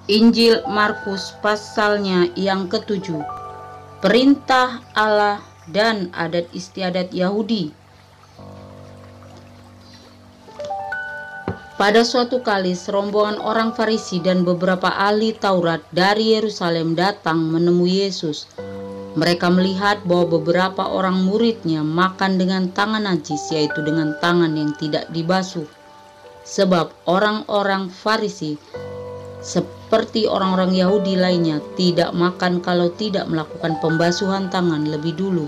Injil Markus pasalnya yang ke-7. Perintah Allah dan adat istiadat Yahudi. Pada suatu kali serombongan orang Farisi dan beberapa ahli Taurat dari Yerusalem datang menemui Yesus. Mereka melihat bahwa beberapa orang muridnya makan dengan tangan najis, yaitu dengan tangan yang tidak dibasuh. Sebab orang-orang Farisi seperti orang-orang Yahudi lainnya tidak makan kalau tidak melakukan pembasuhan tangan lebih dulu,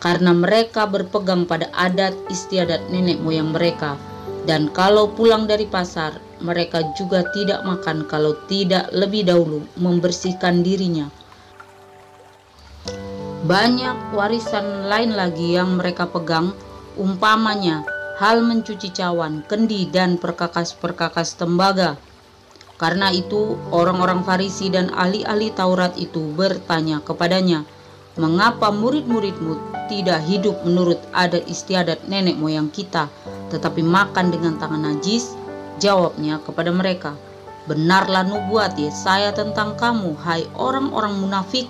karena mereka berpegang pada adat istiadat nenek moyang mereka. Dan kalau pulang dari pasar, mereka juga tidak makan kalau tidak lebih dahulu membersihkan dirinya. Banyak warisan lain lagi yang mereka pegang, umpamanya hal mencuci cawan, kendi, dan perkakas-perkakas tembaga. Karena itu orang-orang Farisi dan ahli-ahli Taurat itu bertanya kepadanya, "Mengapa murid-muridmu tidak hidup menurut adat istiadat nenek moyang kita, tetapi makan dengan tangan najis?" Jawabnya kepada mereka, "Benarlah nubuat Yesaya tentang kamu, hai orang-orang munafik.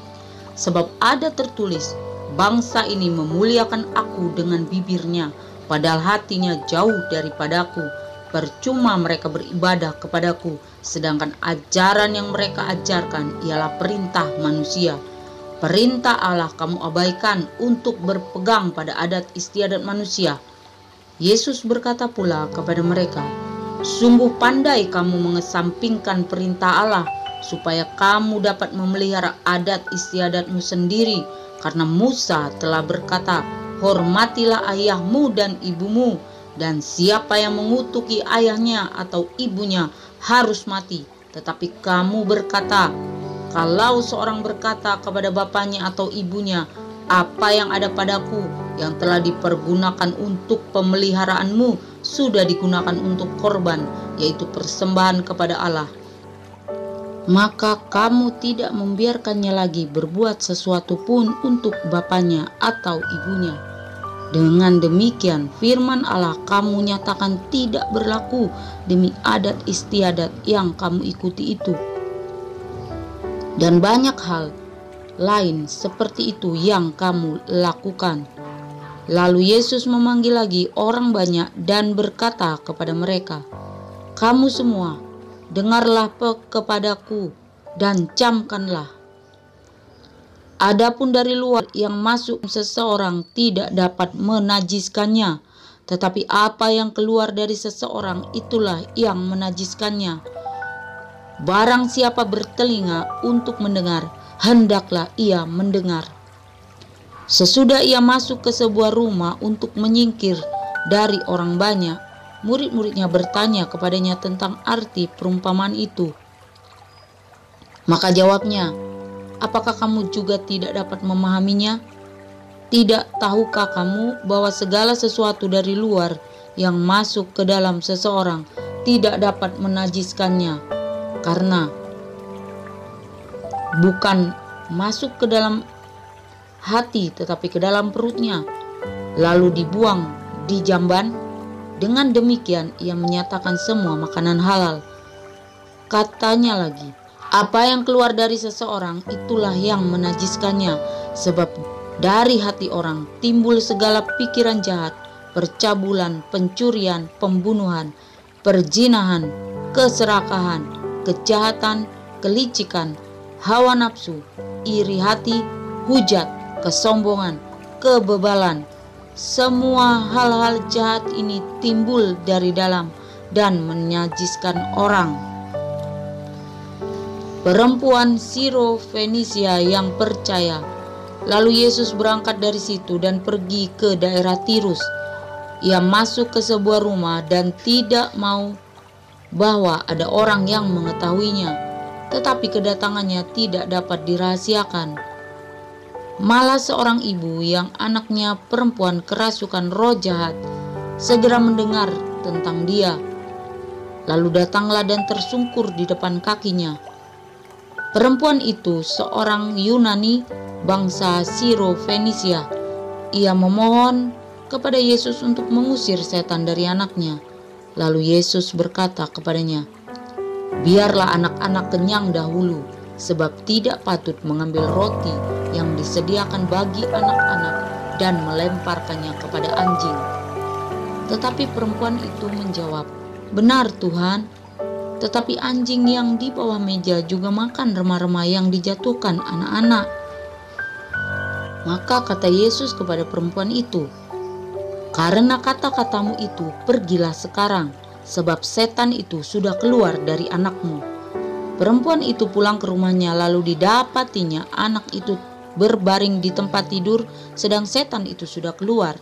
Sebab ada tertulis, bangsa ini memuliakan aku dengan bibirnya, padahal hatinya jauh daripadaku. Percuma mereka beribadah kepadaku, sedangkan ajaran yang mereka ajarkan ialah perintah manusia. Perintah Allah kamu abaikan untuk berpegang pada adat istiadat manusia." Yesus berkata pula kepada mereka, "Sungguh pandai kamu mengesampingkan perintah Allah, supaya kamu dapat memelihara adat istiadatmu sendiri. Karena Musa telah berkata, hormatilah ayahmu dan ibumu, dan siapa yang mengutuki ayahnya atau ibunya harus mati. Tetapi kamu berkata, kalau seorang berkata kepada bapaknya atau ibunya, apa yang ada padaku yang telah dipergunakan untuk pemeliharaanmu sudah digunakan untuk korban, yaitu persembahan kepada Allah, maka kamu tidak membiarkannya lagi berbuat sesuatu pun untuk bapaknya atau ibunya. Dengan demikian firman Allah kamu nyatakan tidak berlaku demi adat istiadat yang kamu ikuti itu. Dan banyak hal lain seperti itu yang kamu lakukan." Lalu Yesus memanggil lagi orang banyak dan berkata kepada mereka, "Kamu semua, dengarlah kepadaku dan camkanlah. Adapun dari luar yang masuk seseorang tidak dapat menajiskannya, tetapi apa yang keluar dari seseorang itulah yang menajiskannya. Barang siapa bertelinga untuk mendengar, hendaklah ia mendengar." Sesudah ia masuk ke sebuah rumah untuk menyingkir dari orang banyak, murid-muridnya bertanya kepadanya tentang arti perumpamaan itu. Maka jawabnya, "Apakah kamu juga tidak dapat memahaminya? Tidak tahukah kamu bahwa segala sesuatu dari luar yang masuk ke dalam seseorang tidak dapat menajiskannya, karena bukan masuk ke dalam hati tetapi ke dalam perutnya, lalu dibuang di jamban? Dengan demikian ia menyatakan semua makanan halal." Katanya lagi, "Apa yang keluar dari seseorang itulah yang menajiskannya, sebab dari hati orang timbul segala pikiran jahat, percabulan, pencurian, pembunuhan, perzinahan, keserakahan, kejahatan, kelicikan, hawa nafsu, iri hati, hujat, kesombongan, kebebalan. Semua hal-hal jahat ini timbul dari dalam dan menajiskan orang." Perempuan Siro-Fenisia yang percaya. Lalu Yesus berangkat dari situ dan pergi ke daerah Tirus. Ia masuk ke sebuah rumah dan tidak mau bahwa ada orang yang mengetahuinya, tetapi kedatangannya tidak dapat dirahasiakan. Malah seorang ibu yang anaknya perempuan kerasukan roh jahat segera mendengar tentang dia, lalu datanglah dan tersungkur di depan kakinya. Perempuan itu seorang Yunani bangsa Siro-Fenisia. Ia memohon kepada Yesus untuk mengusir setan dari anaknya. Lalu Yesus berkata kepadanya, Biarlah anak-anak kenyang dahulu, sebab tidak patut mengambil roti yang disediakan bagi anak-anak dan melemparkannya kepada anjing." Tetapi perempuan itu menjawab, "Benar Tuhan, tetapi anjing yang di bawah meja juga makan remah-remah yang dijatuhkan anak-anak." Maka kata Yesus kepada perempuan itu, "Karena kata-katamu itu, pergilah sekarang, sebab setan itu sudah keluar dari anakmu." Perempuan itu pulang ke rumahnya, lalu didapatinya anak itu berbaring di tempat tidur, sedang setan itu sudah keluar.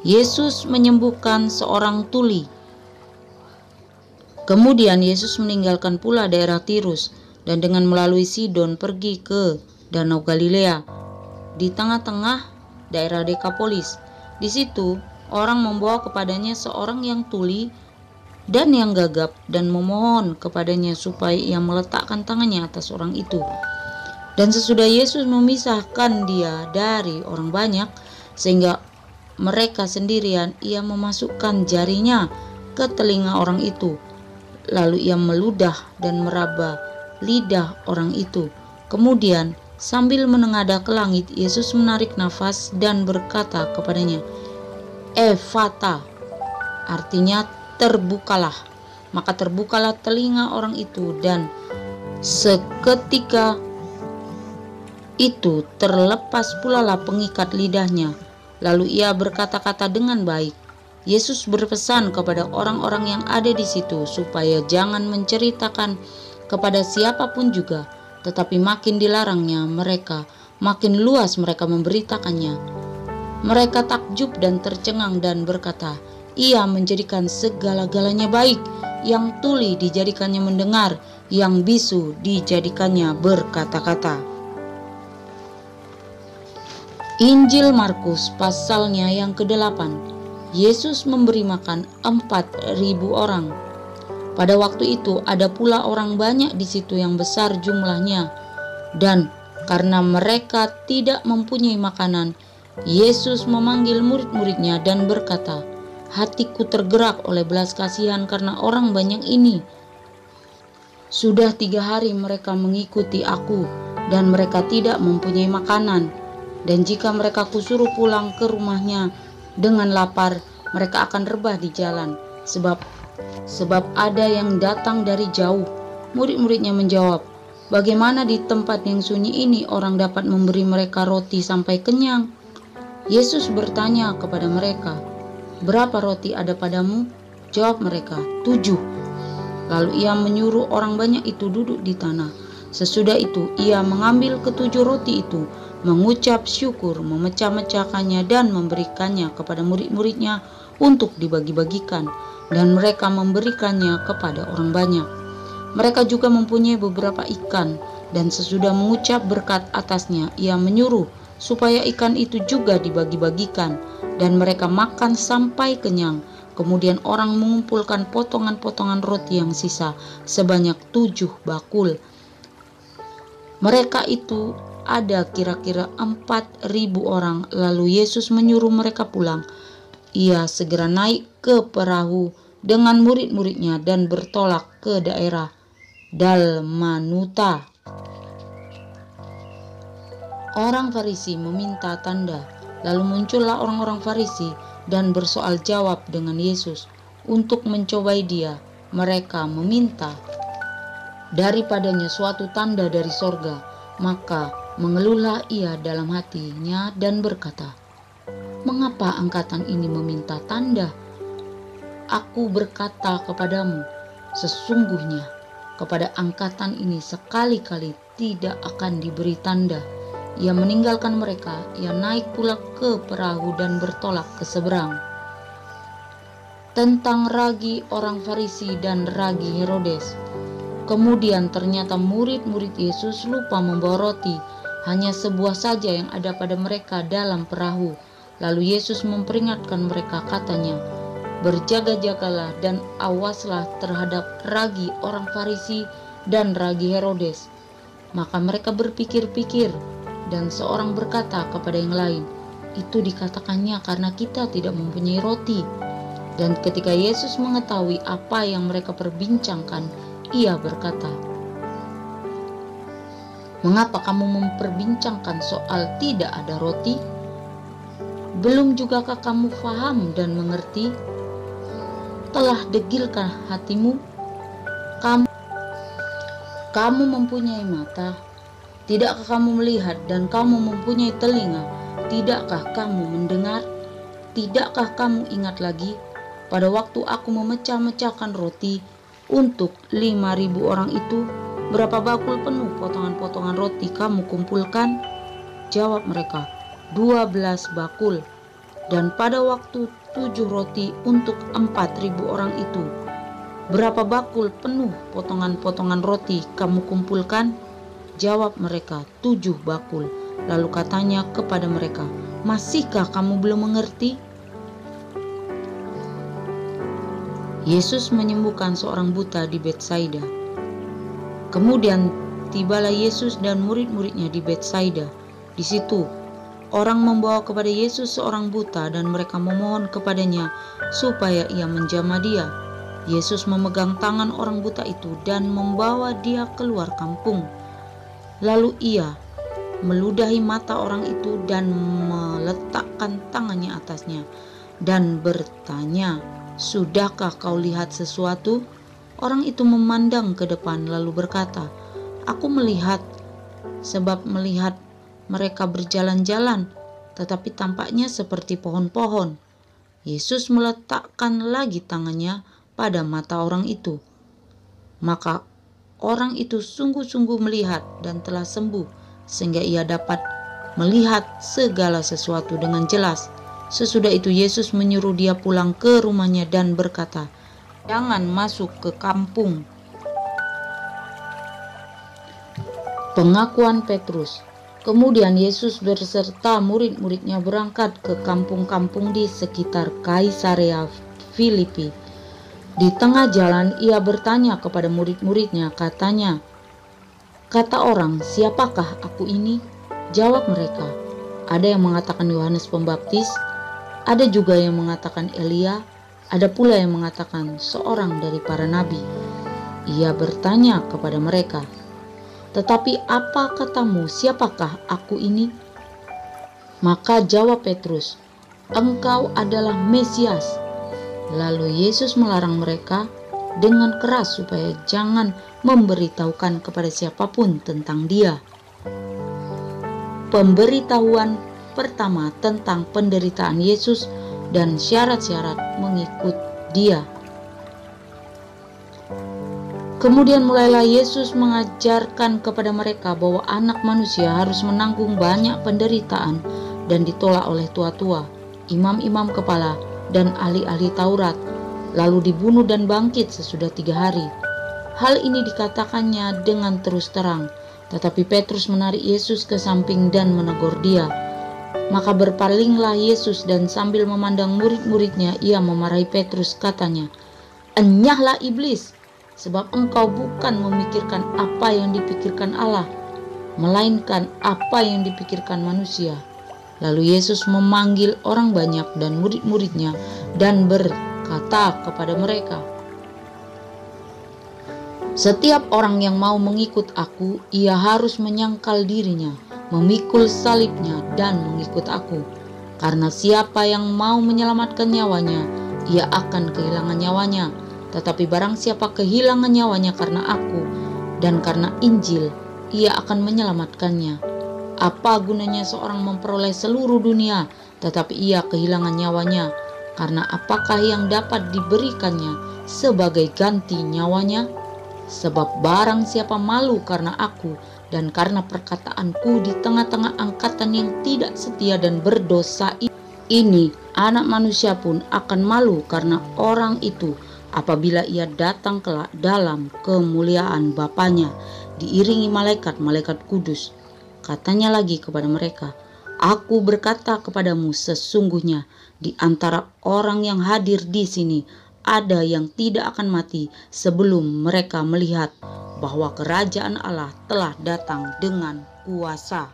Yesus menyembuhkan seorang tuli. Kemudian Yesus meninggalkan pula daerah Tirus dan dengan melalui Sidon pergi ke Danau Galilea di tengah-tengah daerah Dekapolis. Di situ orang membawa kepadanya seorang yang tuli dan yang gagap dan memohon kepadanya supaya ia meletakkan tangannya atas orang itu. Dan sesudah Yesus memisahkan dia dari orang banyak sehingga mereka sendirian, ia memasukkan jarinya ke telinga orang itu. Lalu ia meludah dan meraba lidah orang itu. Kemudian sambil menengadah ke langit, Yesus menarik nafas dan berkata kepadanya, "Efata," artinya terbukalah. Maka terbukalah telinga orang itu, dan seketika itu terlepas pula lah pengikat lidahnya. Lalu ia berkata-kata dengan baik. Yesus berpesan kepada orang-orang yang ada di situ supaya jangan menceritakan kepada siapapun juga, tetapi makin dilarangnya mereka, makin luas mereka memberitakannya. Mereka takjub dan tercengang dan berkata, "Ia menjadikan segala-galanya baik, yang tuli dijadikannya mendengar, yang bisu dijadikannya berkata-kata." Injil Markus pasalnya yang ke-8. Yesus memberi makan 4.000 orang. Pada waktu itu ada pula orang banyak di situ yang besar jumlahnya, dan karena mereka tidak mempunyai makanan, Yesus memanggil murid-muridnya dan berkata, "Hatiku tergerak oleh belas kasihan karena orang banyak ini. Sudah 3 hari mereka mengikuti aku, dan mereka tidak mempunyai makanan. Dan jika mereka kusuruh pulang ke rumahnya dengan lapar, mereka akan rebah di jalan, sebab ada yang datang dari jauh." Murid-muridnya menjawab, "Bagaimana di tempat yang sunyi ini orang dapat memberi mereka roti sampai kenyang?" Yesus bertanya kepada mereka, "Berapa roti ada padamu?" Jawab mereka, 7. Lalu ia menyuruh orang banyak itu duduk di tanah. Sesudah itu ia mengambil ke-7 roti itu, mengucap syukur, memecah-mecahkannya dan memberikannya kepada murid-muridnya untuk dibagi-bagikan, dan mereka memberikannya kepada orang banyak. Mereka juga mempunyai beberapa ikan, dan sesudah mengucap berkat atasnya, ia menyuruh supaya ikan itu juga dibagi-bagikan, dan mereka makan sampai kenyang. Kemudian orang mengumpulkan potongan-potongan roti yang sisa sebanyak 7 bakul. Mereka itu ada kira-kira 4.000 orang. Lalu Yesus menyuruh mereka pulang. Ia segera naik ke perahu dengan murid-muridnya dan bertolak ke daerah Dalmanuta. Orang Farisi meminta tanda. Lalu muncullah orang-orang Farisi dan bersoal jawab dengan Yesus untuk mencobai dia. Mereka meminta daripadanya suatu tanda dari sorga. Maka mengeluhlah ia dalam hatinya dan berkata, "Mengapa angkatan ini meminta tanda? Aku berkata kepadamu, sesungguhnya kepada angkatan ini sekali-kali tidak akan diberi tanda." Ia meninggalkan mereka, ia naik pula ke perahu dan bertolak ke seberang. Tentang ragi orang Farisi dan ragi Herodes. Kemudian ternyata murid-murid Yesus lupa membawa roti, hanya sebuah saja yang ada pada mereka dalam perahu. Lalu Yesus memperingatkan mereka, katanya, "Berjaga-jagalah dan awaslah terhadap ragi orang Farisi dan ragi Herodes." Maka mereka berpikir-pikir, dan seorang berkata kepada yang lain, "Itu dikatakannya karena kita tidak mempunyai roti." Dan ketika Yesus mengetahui apa yang mereka perbincangkan, ia berkata, "Mengapa kamu memperbincangkan soal tidak ada roti? Belum jugakah kamu faham dan mengerti? Telah degilkah hatimu? Kamu mempunyai mata, tidakkah kamu melihat? Dan kamu mempunyai telinga, tidakkah kamu mendengar? Tidakkah kamu ingat lagi pada waktu aku memecah-mecahkan roti untuk 5.000 orang itu? Berapa bakul penuh potongan-potongan roti kamu kumpulkan?" Jawab mereka, 12 bakul. Dan pada waktu 7 roti untuk 4.000 orang itu, berapa bakul penuh potongan-potongan roti kamu kumpulkan? Jawab mereka, 7 bakul. Lalu katanya kepada mereka, "Masihkah kamu belum mengerti?" Yesus menyembuhkan seorang buta di Betsaida. Kemudian tibalah Yesus dan murid-muridnya di Betsaida. Di situ orang membawa kepada Yesus seorang buta dan mereka memohon kepadanya supaya ia menjamah dia. Yesus memegang tangan orang buta itu dan membawa dia keluar kampung. Lalu ia meludahi mata orang itu dan meletakkan tangannya atasnya dan bertanya, "Sudahkah kau lihat sesuatu?" Orang itu memandang ke depan lalu berkata, "Aku melihat, sebab melihat mereka berjalan-jalan, tetapi tampaknya seperti pohon-pohon." Yesus meletakkan lagi tangannya pada mata orang itu. Maka orang itu sungguh-sungguh melihat dan telah sembuh, sehingga ia dapat melihat segala sesuatu dengan jelas. Sesudah itu Yesus menyuruh dia pulang ke rumahnya dan berkata, "Jangan masuk ke kampung." Pengakuan Petrus. Kemudian Yesus berserta murid-muridnya berangkat ke kampung-kampung di sekitar Kaisarea Filipi. Di tengah jalan ia bertanya kepada murid-muridnya, katanya, "Kata orang, siapakah aku ini?" Jawab mereka, "Ada yang mengatakan Yohanes Pembaptis, ada juga yang mengatakan Elia, ada pula yang mengatakan seorang dari para nabi." Ia bertanya kepada mereka, "Tetapi apa katamu, siapakah aku ini?" Maka jawab Petrus, "Engkau adalah Mesias." Lalu Yesus melarang mereka dengan keras supaya jangan memberitahukan kepada siapapun tentang dia. Pemberitahuan pertama tentang penderitaan Yesus dan syarat-syarat mengikut dia. Kemudian mulailah Yesus mengajarkan kepada mereka bahwa anak manusia harus menanggung banyak penderitaan dan ditolak oleh tua-tua, imam-imam kepala, dan ahli-ahli Taurat, lalu dibunuh dan bangkit sesudah 3 hari. Hal ini dikatakannya dengan terus terang, tetapi Petrus menarik Yesus ke samping dan menegur dia. Maka berpalinglah Yesus dan sambil memandang murid-muridnya, ia memarahi Petrus, katanya, "Enyahlah iblis, sebab engkau bukan memikirkan apa yang dipikirkan Allah, melainkan apa yang dipikirkan manusia." Lalu Yesus memanggil orang banyak dan murid-muridnya dan berkata kepada mereka, "Setiap orang yang mau mengikut aku, ia harus menyangkal dirinya, memikul salibnya dan mengikut aku. Karena siapa yang mau menyelamatkan nyawanya, ia akan kehilangan nyawanya. Tetapi barang siapa kehilangan nyawanya karena aku dan karena Injil, ia akan menyelamatkannya. Apa gunanya seorang memperoleh seluruh dunia, tetapi ia kehilangan nyawanya? Karena apakah yang dapat diberikannya sebagai ganti nyawanya? Sebab barang siapa malu karena aku dan karena perkataanku di tengah-tengah angkatan yang tidak setia dan berdosa ini, anak manusia pun akan malu karena orang itu apabila ia datang kelak dalam kemuliaan Bapanya, diiringi malaikat-malaikat kudus." Katanya lagi kepada mereka, "Aku berkata kepadamu, sesungguhnya di antara orang yang hadir di sini ada yang tidak akan mati sebelum mereka melihat bahwa kerajaan Allah telah datang dengan kuasa."